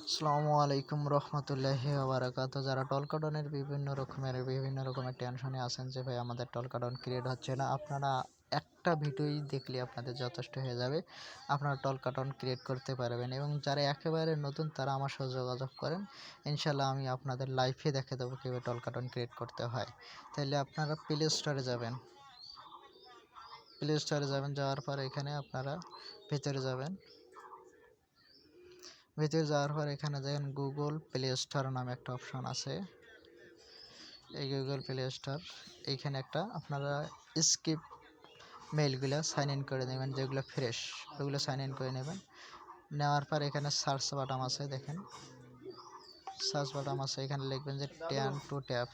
আসসালামু আলাইকুম রহমতুল্লাহি ওবারাকাতুহু। যারা টলকাটনের বিভিন্ন রকমের টেনশনে আছেন যে ভাই আমাদের টলকাটন ক্রিয়েট হচ্ছে না, আপনারা একটা ভিডিওই দেখলে আপনাদের যথেষ্ট হয়ে যাবে। আপনারা টলকাটন ক্রিয়েট করতে পারবেন এবং যারা একেবারে নতুন তারা আমার সাথে যোগাযোগ করেন, ইনশাল্লাহ আমি আপনাদের লাইভে দেখে দেবো কীভাবে টলকাটন ক্রিয়েট করতে হয়। তাইলে আপনারা প্লে স্টোরে যাবেন, যাওয়ার পর এখানে আপনারা ভিতরে যাওয়ার পর এখানে দেখেন গুগল প্লে স্টোর নামে একটা অপশন আছে। এই গুগল প্লে স্টোর, এইখানে একটা আপনারা স্কিপ মেইলগুলো সাইন ইন করে নেবেন, যেগুলো ফ্রেশ ওগুলো সাইন ইন করে নেবেন। নেওয়ার পর এখানে সার্চ বাটন আছে, দেখেন সার্চ বাটন আছে, এখানে লিখবেন যে টেন টু ট্যাপ।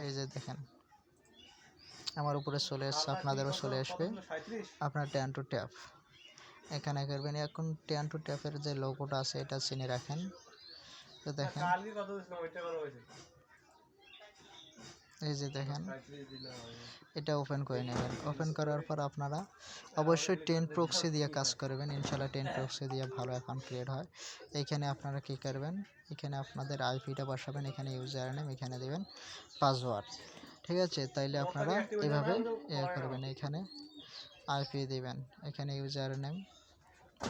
এই যে দেখেন আমার উপরে চলে এসছে, আপনাদেরও চলে আসবে। আপনার টেন টু ট্যাপ এখানে করবেন। এখন টেন টু ট্যাপের যে লোগোটা আছে এটা চিনে রাখেন। তো দেখেন এই যে দেখেন এটা ওপেন করে নেবেন। ওপেন করার পর আপনারা অবশ্যই 10 প্রক্সি দিয়ে কাজ করবেন, ইনশাল্লাহ 10 প্রক্সি দিয়ে ভালো অ্যাকাউন্ট ক্রিয়েট হয়। এইখানে আপনারা কী করবেন, এখানে আপনাদের আইপিটা বসাবেন, এখানে ইউজার নেম, এখানে দেবেন পাসওয়ার্ড। ঠিক আছে, তাইলে আপনারা এভাবে করবেন। এখানে আইপি দিবেন, এখানে ইউজার নেম,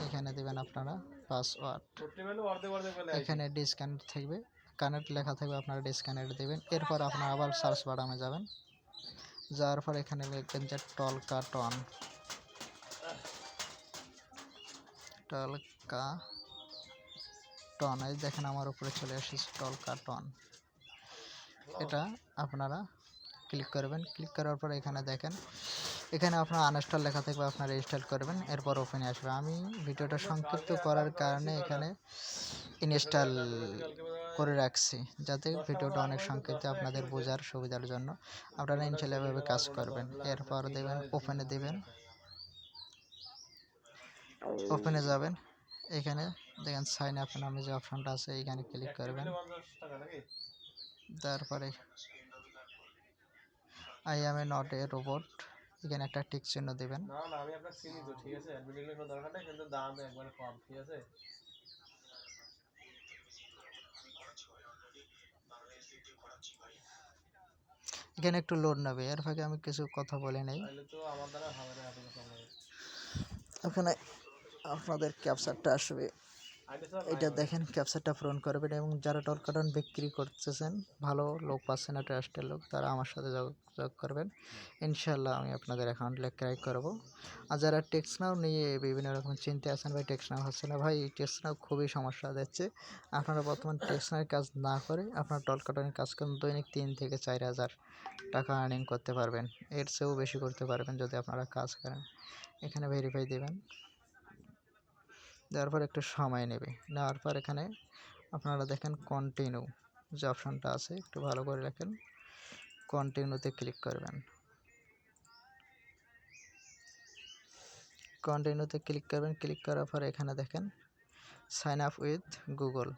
এখানে দেবেন আপনারা পাসওয়ার্ড। এখানে ডিসকানেক্ট থাকবে, কানেক্ট লেখা থাকবে, আপনারা ডিসকানেক্ট দেবেন। এরপর আপনারা আবার সার্চ বাটনে যাবেন, যাওয়ার পর এখানে লিখবেন যে টলকাটন। এই দেখেন আমার উপরে চলে এসেছে টলকাটন। এটা আপনারা ক্লিক করবেন। ক্লিক করার পর এখানে দেখেন, এখানে আপনার আনইনস্টল লেখা থাকবে, আপনারা ইনস্টল করবেন, এরপর ওপেনে আসবে। আমি ভিডিওটা সংক্ষিপ্ত করার কারণে এখানে ইনস্টল করে রাখছি, যাতে ভিডিওটা অনেক সংক্ষিপ্ত আপনাদের বোঝার সুবিধার জন্য। আপনারা ইনশাল্লাহ এভাবে কাজ করবেন। এরপর দেবেন ওপেনে, ওপেনে যাবেন। এখানে দেখেন সাইন আপ নামে যে অপশনটা আছে, এখানে ক্লিক করবেন। তারপরে I M A not a robot, এখানে একটা টিক চিহ্ন দেবেন। এখানে একটু লোড নেবে, এর ফাঁকে আমি কিছু কথা বলে নেই। ওখানে আপনাদের ক্যাপচারটা আসবে, এটা দেখেন ক্যাপচারটা পূরণ করবেন। এবং যারা টলকাটন বিক্রি করতেছেন, ভালো লোক পাচ্ছেন না, ট্রাস্টের লোক, তারা আমার সাথে যোগাযোগ করবেন, ইনশাল্লাহ আমি আপনাদের অ্যাকাউন্ট ক্র্যাক করবো। আর যারা টেক্সনাও নিয়ে বিভিন্ন রকম চিন্তা আছেন, ভাই টেক্সনাও হচ্ছে না, ভাই টেক্সনাও খুবই সমস্যা দিচ্ছে, আপনারা বর্তমান টেক্সনার কাজ না করে আপনারা টলকাটনের কাজ করেন, দৈনিক 3 থেকে 4 হাজার টাকা আর্নিং করতে পারবেন, এর চেয়েও বেশি করতে পারবেন যদি আপনারা কাজ করেন। এখানে ভেরিফাই দেবেন, দেওয়ার পর একটু সময় নেবে। নেওয়ার পর এখানে আপনারা দেখেন কন্টিনিউ যে অপশানটা আছে, একটু ভালো করে রাখেন, কন্টিনিউতে ক্লিক করবেন। ক্লিক করার পর এখানে দেখেন সাইন আপ উইথ গুগল,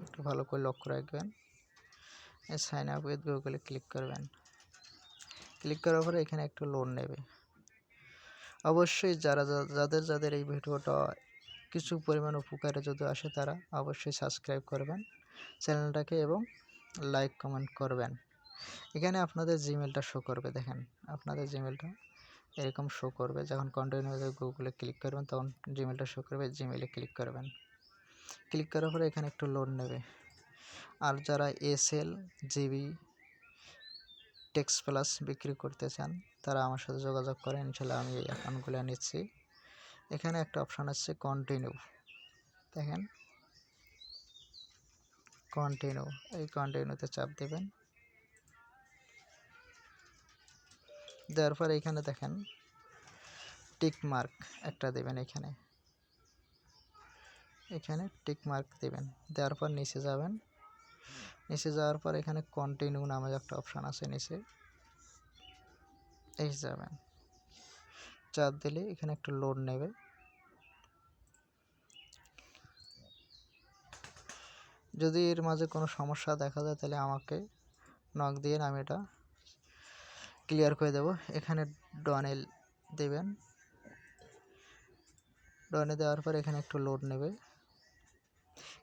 একটু ভালো করে লক্ষ্য রাখবেন। এই সাইন আপ উইথ গুগলে ক্লিক করবেন। ক্লিক করার পরে এখানে একটু লোড নেবে। অবশ্যই যাদের এই ভিডিওটা কিছু পরিমাণ উপকারে যদি আসে, তারা অবশ্যই সাবস্ক্রাইব করবেন চ্যানেলটাকে এবং লাইক কমেন্ট করবেন। এখানে আপনাদের জিমেলটা শো করবে, দেখেন আপনাদের জিমেলটা এরকম শো করবে। যখন কন্টিনিউ গুগলে ক্লিক করবেন তখন জিমেলটা শো করবে, জিমেলে ক্লিক করবেন। ক্লিক করার পরে এখানে একটু লোড নেবে। আর যারা এসএল জিবি টেক্স প্লাস বিক্রি করতে চান, তারা আমার সাথে যোগাযোগ করেন, ইনশাল্লাহ আমি এই অ্যাকাউন্টগুলো নিচ্ছি। এখানে একটা অপশান আছে কন্টিনিউ, দেখেন কন্টিনিউ, এই কন্টিনিউতে চাপ দেবেন। দেওয়ার পর এখানে দেখেন টিক মার্ক একটা দেবেন, এখানে টিক মার্ক দেবেন। দেওয়ার পর নিচে যাবেন, নিচে যাওয়ার পর এখানে কন্টিনিউ নামে একটা অপশান আছে, নিচে এই যাবেন, চাপ দিলে এখানে একটু লোড নেবে। যদি এর মাঝে কোনো সমস্যা দেখা যায় তাহলে আমাকে নক দিয়ে আমি এটা ক্লিয়ার করে দেব। এখানে ডনেল দেবেন, ডনে দেওয়ার পর এখানে একটু লোড নেবে।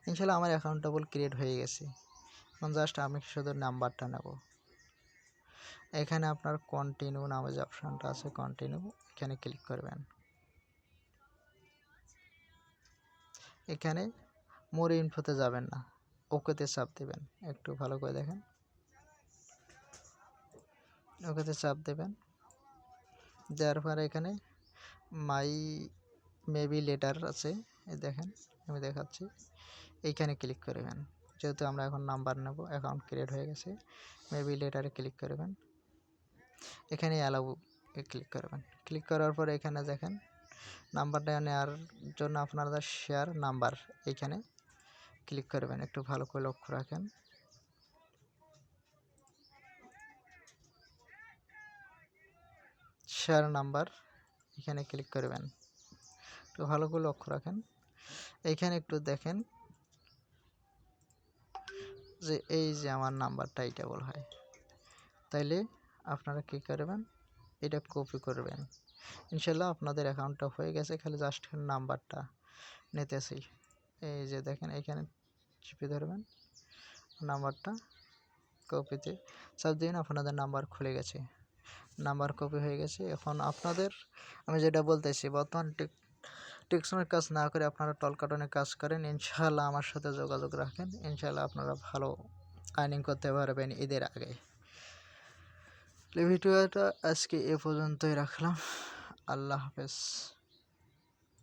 ইনশাল্লাহ আমার অ্যাকাউন্টেবল ক্রিয়েট হয়ে গেছে। এখন জাস্ট আমি শুধু নাম্বারটা নেব। এখানে আপনার কন্টিনিউ নামে যে অপশানটা আছে কন্টিনিউ, এখানে ক্লিক করবেন। এখানে মোর ইনফোতে যাবেন না, ওকেতে চাপ দেবেন। একটু ভালো করে দেখেন, ওকেতে চাপ দেবেন। দেওয়ার পরে এখানে মাই মেবি লেটার আছে, এই দেখেন আমি দেখাচ্ছি, এইখানে ক্লিক করবেন। যেহেতু আমরা এখন নাম্বার নেব, অ্যাকাউন্ট ক্রিয়েট হয়ে গেছে, মেবি লেটারে ক্লিক করবেন। এখানে অ্যালাউ ক্লিক করবেন। ক্লিক করার পরে এখানে দেখেন নাম্বারটা নেওয়ার জন্য আপনারা শেয়ার নাম্বার, এইখানে ক্লিক করবেন। একটু ভালো করে লক্ষ্য রাখেন। শেয়ার নাম্বার, এখানে ক্লিক করবেন। একটু ভালো করে লক্ষ্য রাখেন। এইখানে একটু দেখেন যে এই যে আমার নাম্বারটা এইটা বলা হয়, তাইলে আপনারা কী করবেন, এটা কপি করবেন। ইনশাল্লাহ আপনাদের অ্যাকাউন্টটা হয়ে গেছে, খালি জাস্ট নাম্বারটা নিতেছি। এই যে দেখেন এইখানে চিপে ধরবেন, নাম্বারটা কপিতে চাপ দিন, আপনাদের নাম্বার খুলে গেছে, নাম্বার কপি হয়ে গেছে। এখন আপনাদের আমি যেটা বলতেছি, বর্তমান টিকসনের কাজ না করে আপনারা টলকাটনের কাজ করেন, ইনশাআল্লাহ আমার সাথে যোগাযোগ রাখেন, ইনশাআল্লাহ আপনারা ভালো আর্নিং করতে পারবেন ঈদের আগে। ভিডিওটা আজকে এ পর্যন্তই রাখলাম। আল্লাহ হাফেজ।